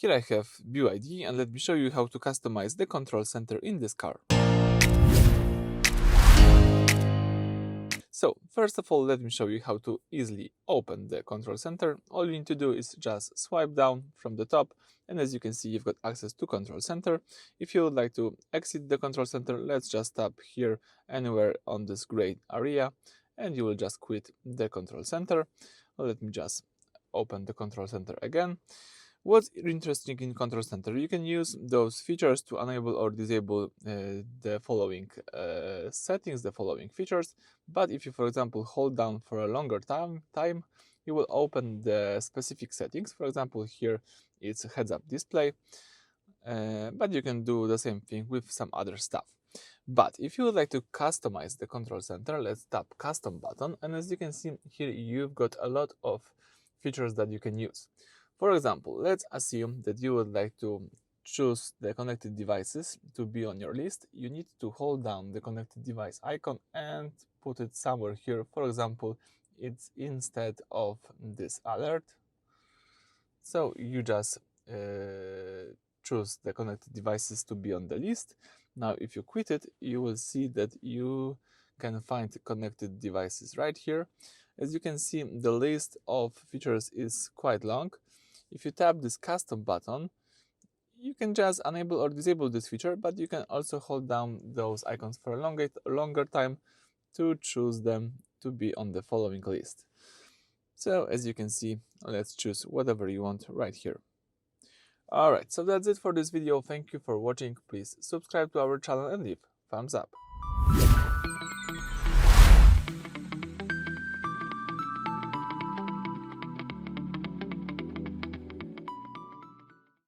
Here I have BYD, and let me show you how to customize the control center in this car. So, first of all, let me show you how to easily open the control center. All you need to do is just swipe down from the top, and as you can see, you've got access to control center. If you would like to exit the control center, let's just tap here anywhere on this gray area, and you will just quit the control center. Let me just open the control center again. What's interesting in control center, you can use those features to enable or disable the following settings, the following features. But if you, for example, hold down for a longer time, you will open the specific settings. For example, here it's a heads-up display, but you can do the same thing with some other stuff. But if you would like to customize the control center, let's tap custom button, and as you can see here, you've got a lot of features that you can use. For example, let's assume that you would like to choose the connected devices to be on your list. You need to hold down the connected device icon and put it somewhere here. For example, it's instead of this alert. So you just choose the connected devices to be on the list. Now, if you quit it, you will see that you can find connected devices right here. As you can see, the list of features is quite long. If you tap this custom button, you can just enable or disable this feature, but you can also hold down those icons for a longer time to choose them to be on the following list. So as you can see, let's choose whatever you want right here. Alright, so that's it for this video. Thank you for watching. Please subscribe to our channel and leave thumbs up.